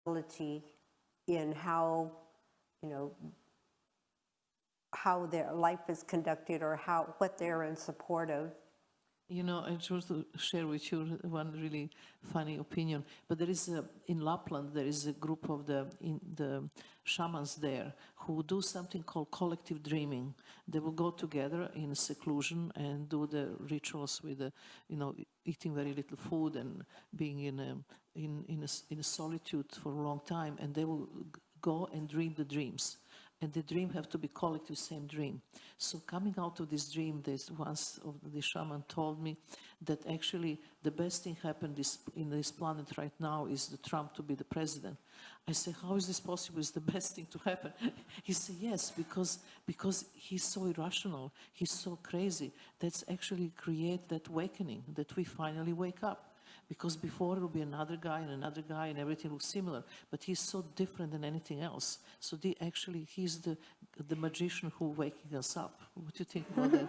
ability in how, how their life is conducted or what they're in support of. I just want to share with you one really funny opinion. But there is in Lapland, there is a group of the shamans there who do something called collective dreaming. They will go together in seclusion and do the rituals with, eating very little food and being in a solitude for a long time. And they will go and dream the dreams. And the dream have to be collective, same dream. So coming out of this dream, once of the shaman told me that actually the best thing happened in this planet right now is the Trump to be the president. I said, how is this possible? It's the best thing to happen. He said, yes, because he's so irrational, he's so crazy. That's actually create that awakening, that we finally wake up. Because before it will be another guy and everything looks similar. But he's so different than anything else. So he's the magician who waking us up. What do you think about that?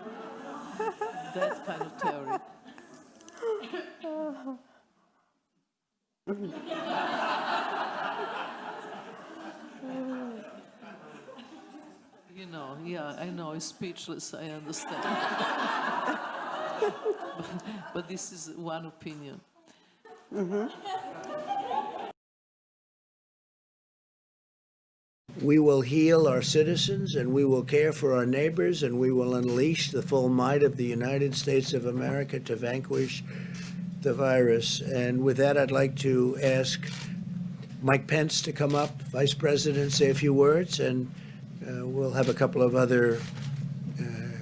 That kind of theory. Yeah, I know, it's speechless, I understand. but this is one opinion. Mm-hmm. We will heal our citizens, and we will care for our neighbors, and we will unleash the full might of the United States of America to vanquish the virus. And with that, I'd like to ask Mike Pence to come up, Vice President, say a few words, and we'll have a couple of other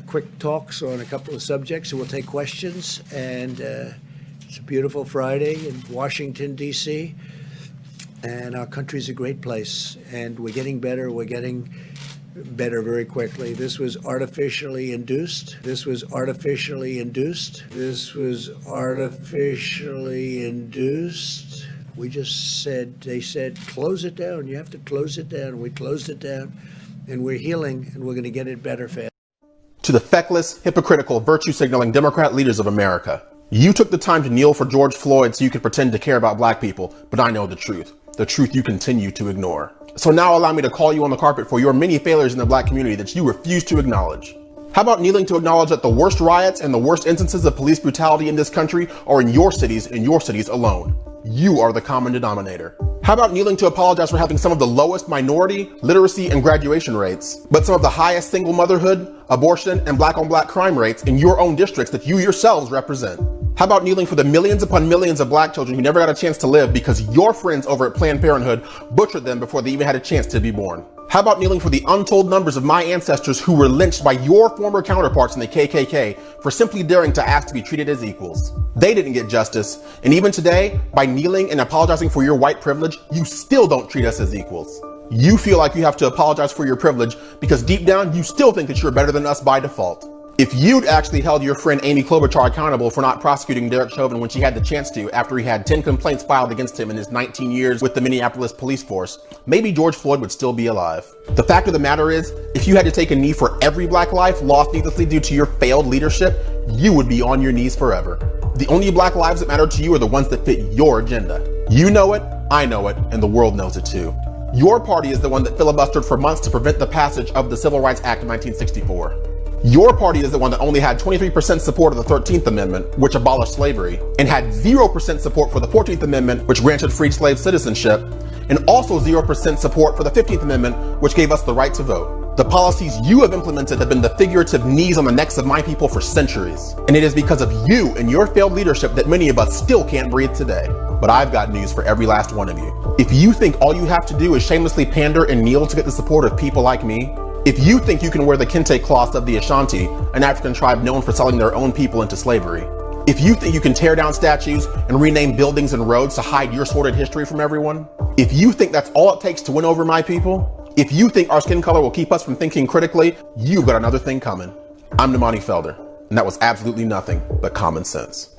quick talks on a couple of subjects, and we'll take questions. And it's a beautiful Friday in Washington, D.C., and our country's a great place, and we're getting better. We're getting better very quickly. This was artificially induced. This was artificially induced. This was artificially induced. We just said, they said, close it down. You have to close it down. We closed it down, and we're healing, and we're going to get it better fast. To the feckless, hypocritical, virtue-signaling Democrat leaders of America. You took the time to kneel for George Floyd so you could pretend to care about black people, but I know the truth you continue to ignore. So now allow me to call you on the carpet for your many failures in the black community that you refuse to acknowledge. How about kneeling to acknowledge that the worst riots and the worst instances of police brutality in this country are in your cities alone? You are the common denominator. How about kneeling to apologize for having some of the lowest minority, literacy, and graduation rates, but some of the highest single motherhood, abortion, and black-on-black crime rates in your own districts that you yourselves represent? How about kneeling for the millions upon millions of black children who never got a chance to live because your friends over at Planned Parenthood butchered them before they even had a chance to be born? How about kneeling for the untold numbers of my ancestors who were lynched by your former counterparts in the KKK for simply daring to ask to be treated as equals? They didn't get justice, and even today, by kneeling and apologizing for your white privilege, you still don't treat us as equals. You feel like you have to apologize for your privilege because deep down, you still think that you're better than us by default. If you'd actually held your friend Amy Klobuchar accountable for not prosecuting Derek Chauvin when she had the chance to after he had 10 complaints filed against him in his 19 years with the Minneapolis police force, maybe George Floyd would still be alive. The fact of the matter is, if you had to take a knee for every black life lost needlessly due to your failed leadership, you would be on your knees forever. The only black lives that matter to you are the ones that fit your agenda. You know it, I know it, and the world knows it too. Your party is the one that filibustered for months to prevent the passage of the Civil Rights Act of 1964. Your party is the one that only had 23% support of the 13th Amendment, which abolished slavery, and had 0% support for the 14th Amendment, which granted freed slave citizenship, and also 0% support for the 15th Amendment, which gave us the right to vote. The policies you have implemented have been the figurative knees on the necks of my people for centuries. And it is because of you and your failed leadership that many of us still can't breathe today. But I've got news for every last one of you. If you think all you have to do is shamelessly pander and kneel to get the support of people like me, if you think you can wear the kente cloths of the Ashanti, an African tribe known for selling their own people into slavery, if you think you can tear down statues and rename buildings and roads to hide your sordid history from everyone, if you think that's all it takes to win over my people, if you think our skin color will keep us from thinking critically, you've got another thing coming. I'm Nemani Felder, and that was absolutely nothing but common sense.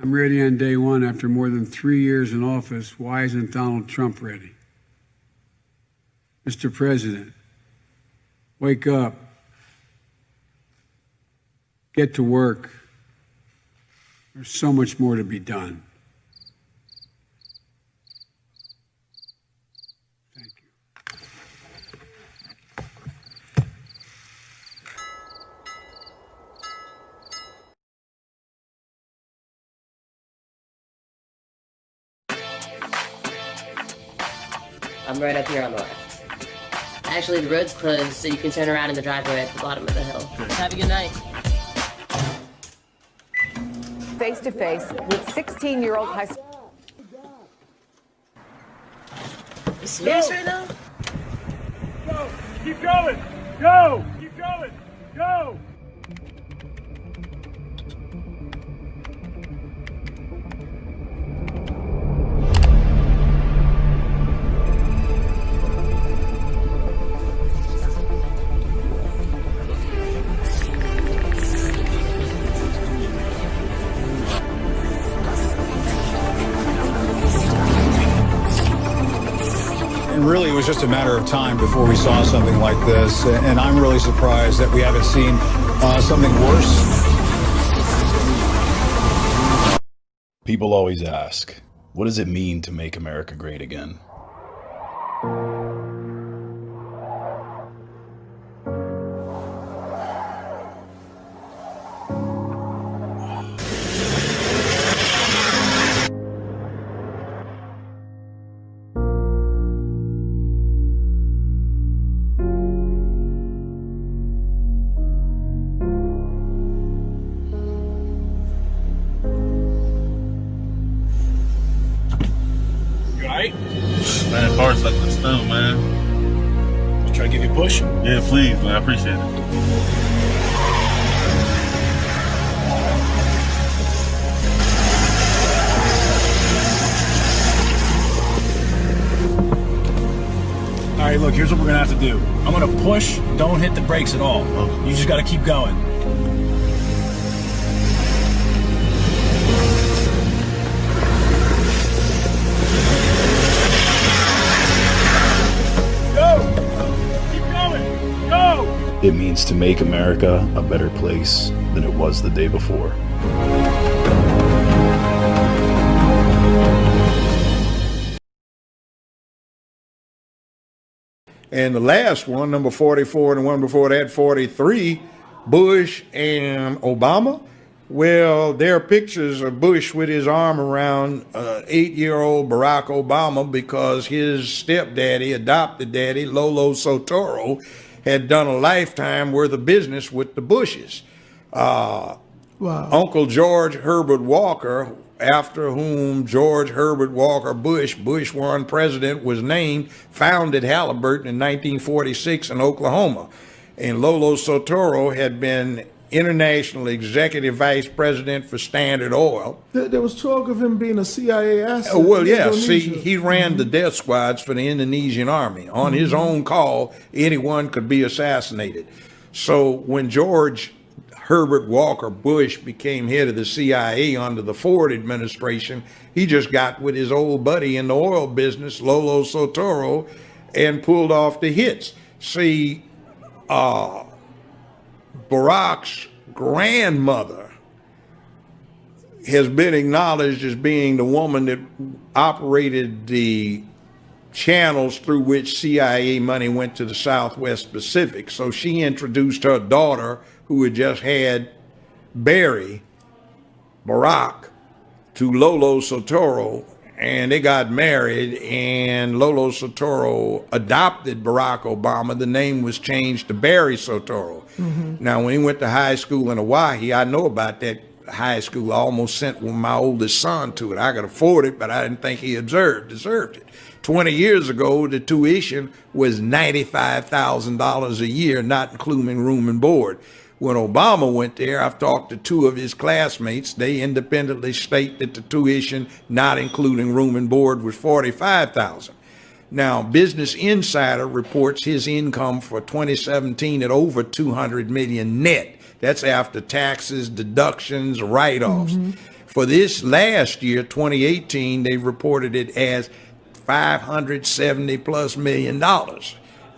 I'm ready on day one after more than 3 years in office. Why isn't Donald Trump ready? Mr. President, wake up. Get to work. There's so much more to be done. Thank you. I'm right up here on the left. Actually, the road's closed, so you can turn around in the driveway at the bottom of the hill. Have a good night. Face to face with 16-year-old high school. You serious right now? Go! Keep going! Go! Keep going! Go! Really, it was just a matter of time before we saw something like this, and I'm really surprised that we haven't seen something worse. People always ask, what does it mean to make America great again? Man, heart's like the snow, man. I'll try to give you a push. Yeah, please, man. I appreciate it. All right, look, here's what we're gonna have to do. I'm gonna push, don't hit the brakes at all. Okay. You just gotta keep going. It means to make America a better place than it was the day before. And the last one, number 44, and the one before that, 43, Bush and Obama. Well, there are pictures of Bush with his arm around 8-year-old Barack Obama because his stepdaddy, adopted daddy, Lolo Sotoro, had done a lifetime worth of business with the Bushes. Uncle George Herbert Walker, after whom George Herbert Walker Bush, Bush 1 president, was named, founded Halliburton in 1946 in Oklahoma. And Lolo Sotoro had been international executive vice president for Standard Oil. There was talk of him being a CIA asset. Well, in yeah, Indonesia. see, he ran the death squads for the Indonesian army. On his own call, anyone could be assassinated. So when George Herbert Walker Bush became head of the CIA under the Ford administration, he just got with his old buddy in the oil business, Lolo Sotoro, and pulled off the hits. See, Barack's grandmother has been acknowledged as being the woman that operated the channels through which CIA money went to the Southwest Pacific. So she introduced her daughter, who had just had Barry, Barack, to Lolo Sotoro, and they got married, and Lolo Sotoro adopted Barack Obama. The name was changed to Barry Sotoro. Now, when he went to high school in Hawaii, I know about that high school. I almost sent my oldest son to it. I could afford it, but I didn't think he deserved it. 20 years ago, the tuition was $95,000 a year, not including room and board. When Obama went there, I've talked to two of his classmates. They independently state that the tuition, not including room and board, was $45,000. Now, Business Insider reports his income for 2017 at over $200 million net. That's after taxes, deductions, write-offs. For this last year, 2018, they reported it as $570+ million.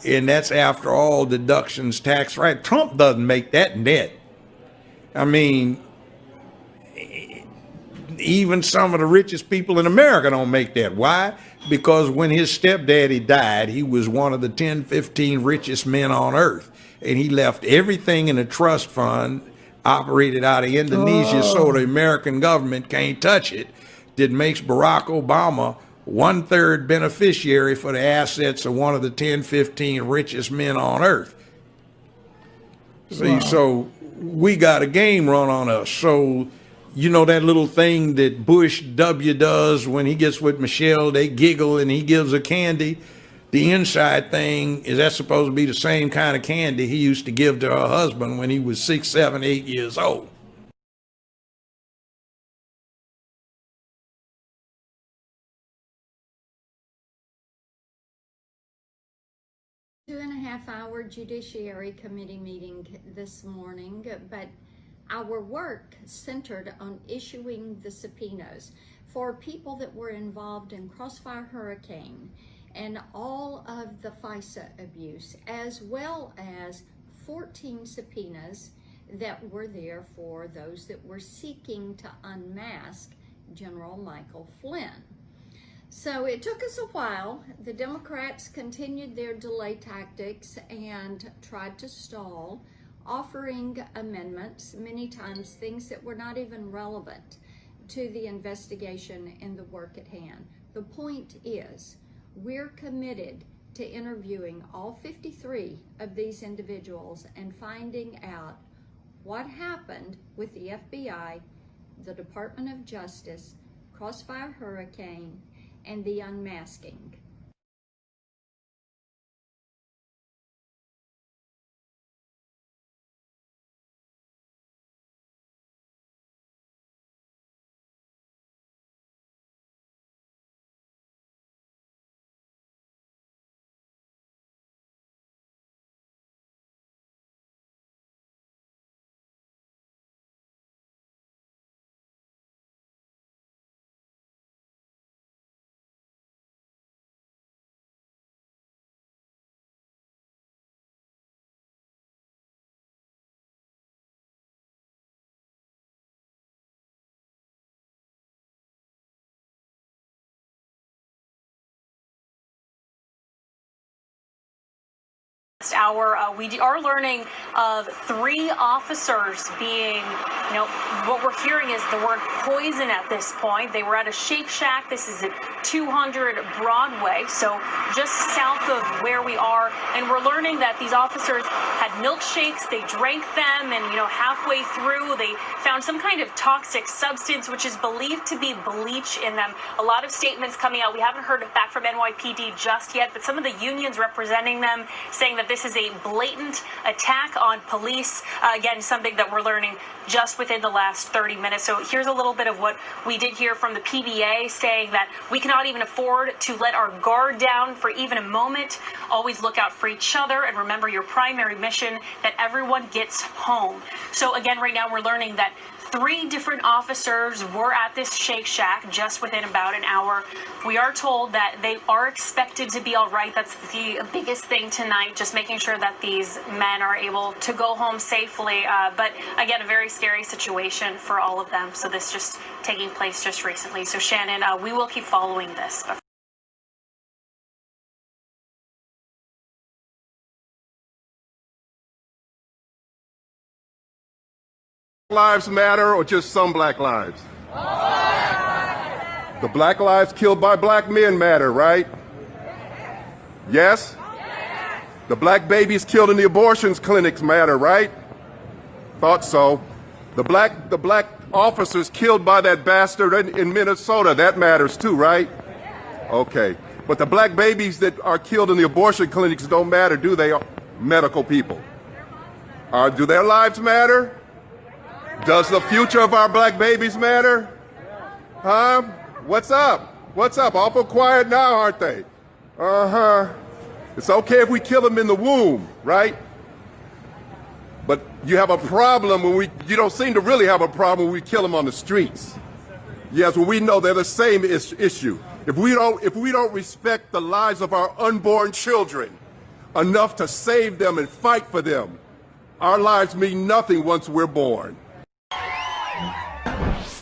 And that's after all deductions, tax, right? Trump doesn't make that net. I mean, even some of the richest people in America don't make that. Why? Because when his stepdaddy died, he was one of the 10, 15 richest men on earth. And he left everything in a trust fund operated out of Indonesia, so the American government can't touch it. That makes Barack Obama 1/3 beneficiary for the assets of one of the 10, 15 richest men on earth. See, so we got a game run on us. So, you know, that little thing that Bush W does when he gets with Michelle, they giggle and he gives her candy. The inside thing, is that supposed to be the same kind of candy he used to give to her husband when he was 6, 7, 8 years old? Two-and-a-half-hour Judiciary Committee meeting this morning, but our work centered on issuing the subpoenas for people that were involved in Crossfire Hurricane and all of the FISA abuse, as well as 14 subpoenas that were there for those that were seeking to unmask General Michael Flynn. So it took us a while. The Democrats continued their delay tactics and tried to stall, offering amendments, many times things that were not even relevant to the investigation and the work at hand. The point is, we're committed to interviewing all 53 of these individuals and finding out what happened with the FBI, the Department of Justice, Crossfire Hurricane, and the unmasking. Hour, we are learning of 3 officers being, what we're hearing is the word poison at this point. They were at a Shake Shack. This is at 200 Broadway, so just south of where we are. And we're learning that these officers had milkshakes. They drank them, and, halfway through, they found some kind of toxic substance, which is believed to be bleach in them. A lot of statements coming out. We haven't heard back from NYPD just yet, but some of the unions representing them saying that this is a blatant attack on police. Again, something that we're learning just within the last 30 minutes. So here's a little bit of what we did hear from the PBA, saying that we cannot even afford to let our guard down for even a moment. Always look out for each other and remember your primary mission, that everyone gets home. So again, right now we're learning that 3 different officers were at this Shake Shack just within about an hour. We are told that they are expected to be all right. That's the biggest thing tonight, just making sure that these men are able to go home safely. But again, a very scary situation for all of them. So this just taking place just recently. So Shannon, we will keep following this. Lives matter, or just some black lives? The black lives killed by black men matter, right? Yes? The black babies killed in the abortion clinics matter, right? Thought so. The black officers killed by that bastard in Minnesota, that matters too, right? Okay. But the black babies that are killed in the abortion clinics don't matter, do they? Medical people. Do their lives matter? Does the future of our black babies matter? Huh? What's up? What's up? Awful quiet now, aren't they? Uh-huh. It's okay if we kill them in the womb, right? But you have a problem when you don't seem to really have a problem when we kill them on the streets. Yes, well, we know they're the same issue. If we don't respect the lives of our unborn children enough to save them and fight for them, our lives mean nothing once we're born.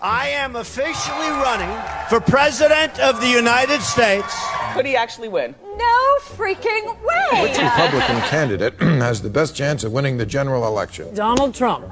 I am officially running for President of the United States. Could he actually win? No freaking way! Which Republican candidate has the best chance of winning the general election? Donald Trump.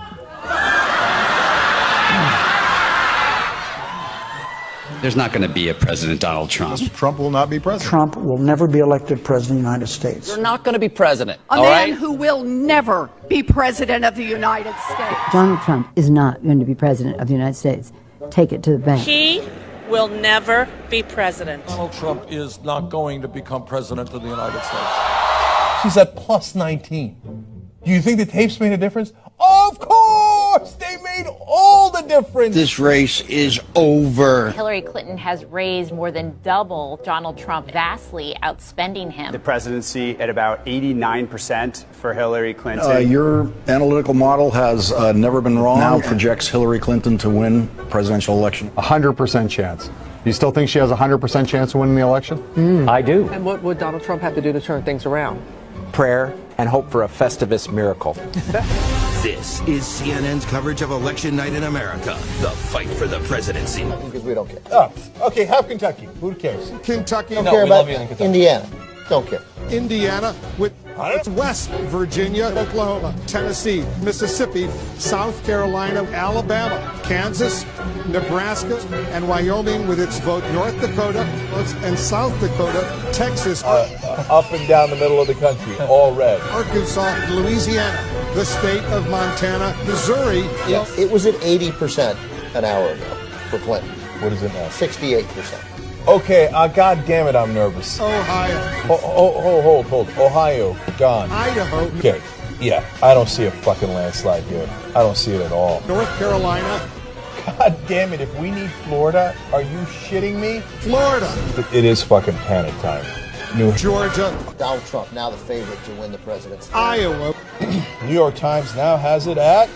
There's not going to be a President Donald Trump. Trump will not be president. Trump will never be elected president of the United States. You're not going to be president. A man who will never be president of the United States. Donald Trump is not going to be president of the United States. Take it to the bank. He will never be president. Donald Trump is not going to become president of the United States. She's at plus 19. Do you think the tapes made a difference? Of course! They made all the difference! This race is over. Hillary Clinton has raised more than double Donald Trump, vastly outspending him. The presidency at about 89% for Hillary Clinton. Your analytical model has never been wrong. Now projects Hillary Clinton to win presidential election. 100% chance. You still think she has a 100% chance of winning the election? I do. And what would Donald Trump have to do to turn things around? Prayer and hope for a Festivus miracle. This is CNN's coverage of Election Night in America, the fight for the presidency. Because we don't care. Oh, okay, have Kentucky. Who cares? Kentucky. Don't care about Indiana. Don't care. Indiana with West Virginia, Oklahoma, Tennessee, Mississippi, South Carolina, Alabama, Kansas, Nebraska, and Wyoming with its vote, North Dakota and South Dakota, Texas. Up and down the middle of the country, all red. Arkansas, Louisiana, the state of Montana, Missouri. Yes. It was at 80% an hour ago for Clinton. What is it now? 68%. Okay, God damn it, I'm nervous. Ohio. Hold. Ohio, gone. Idaho. Okay, yeah, I don't see a fucking landslide here. I don't see it at all. North Carolina. God damn it, if we need Florida, are you shitting me? Florida. It is fucking panic time. Georgia. Donald Trump, now the favorite to win the presidency. Iowa. New York Times now has it at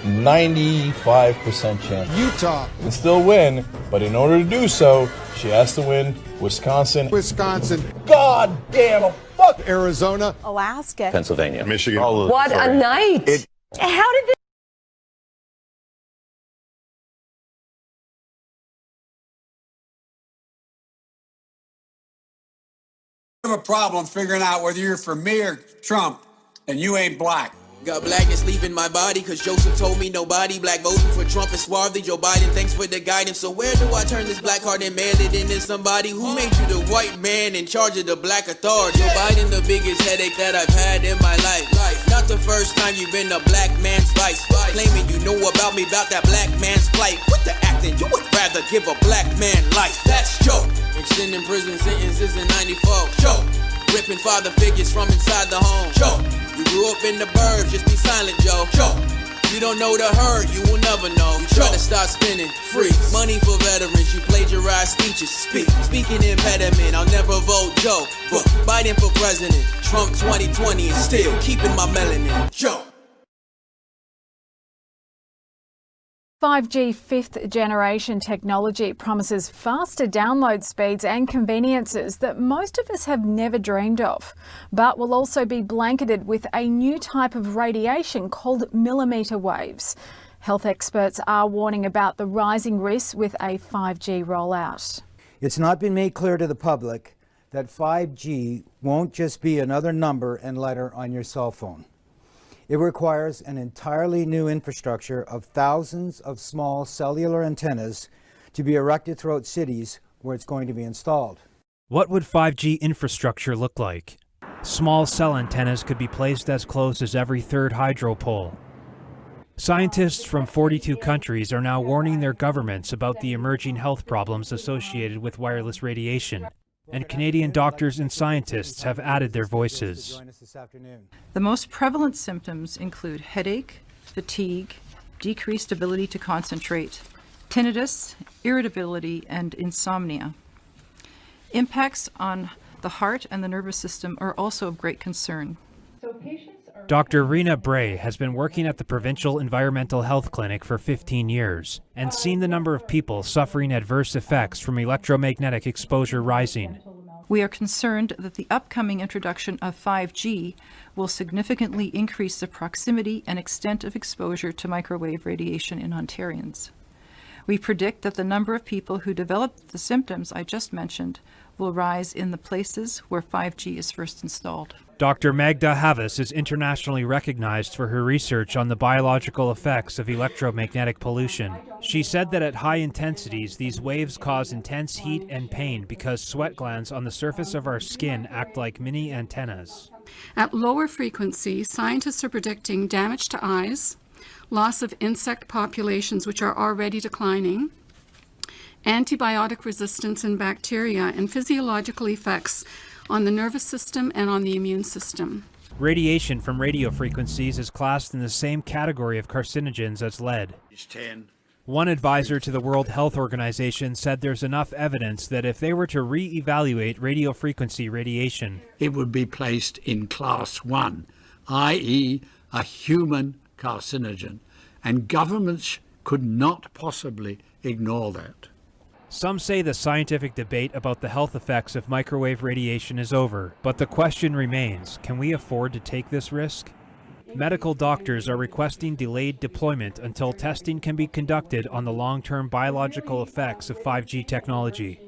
95% chance. Utah. Can still win, but in order to do so, she has to win Wisconsin. God damn, fuck. Arizona. Alaska. Pennsylvania. Michigan. What a night! How did this? have a problem figuring out whether you're for me or Trump, and you ain't black. Got blackness leaving my body, cause Joseph told me nobody black voting for Trump is swarthy. Joe Biden, thanks for the guidance. So where do I turn this black card and mail it into somebody who made you the white man in charge of the black authority? Joe Biden, the biggest headache that I've had in my life. Not the first time you've been a black man's vice. Claiming you know about me, about that black man's plight. With the acting, you would rather give a black man life. That's Joe. Extending prison sentences in 94. Joe. Ripping father figures from inside the home. Joe. You grew up in the burbs, just be silent, Joe. Joe. You don't know the herd, you will never know. You try to start spending free money for veterans. You plagiarize speeches. Speaking impediment, I'll never vote Joe. But Biden for president, Trump 2020 is still keeping my melanin. Joe. 5G fifth-generation technology promises faster download speeds and conveniences that most of us have never dreamed of, but will also be blanketed with a new type of radiation called millimetre waves. Health experts are warning about the rising risks with a 5G rollout. It's not been made clear to the public that 5G won't just be another number and letter on your cell phone. It requires an entirely new infrastructure of thousands of small cellular antennas to be erected throughout cities where it's going to be installed. What would 5G infrastructure look like? Small cell antennas could be placed as close as every third hydro pole. Scientists from 42 countries are now warning their governments about the emerging health problems associated with wireless radiation. And Canadian doctors and scientists have added their voices. The most prevalent symptoms include headache, fatigue, decreased ability to concentrate, tinnitus, irritability, and insomnia. Impacts on the heart and the nervous system are also of great concern. Dr. Rena Bray has been working at the Provincial Environmental Health Clinic for 15 years and seen the number of people suffering adverse effects from electromagnetic exposure rising. We are concerned that the upcoming introduction of 5G will significantly increase the proximity and extent of exposure to microwave radiation in Ontarians. We predict that the number of people who develop the symptoms I just mentioned will rise in the places where 5G is first installed. Dr. Magda Havas is internationally recognized for her research on the biological effects of electromagnetic pollution. She said that at high intensities, these waves cause intense heat and pain because sweat glands on the surface of our skin act like mini antennas. At lower frequency, scientists are predicting damage to eyes, loss of insect populations which are already declining, antibiotic resistance in bacteria, and physiological effects on the nervous system and on the immune system. Radiation from radio frequencies is classed in the same category of carcinogens as lead. One advisor to the World Health Organization said there's enough evidence that if they were to re-evaluate radio frequency radiation, it would be placed in class 1, i.e. a human carcinogen, and governments could not possibly ignore that. some say the scientific debate about the health effects of microwave radiation is over, but the question remains, can we afford to take this risk? Medical doctors are requesting delayed deployment until testing can be conducted on the long-term biological effects of 5G technology.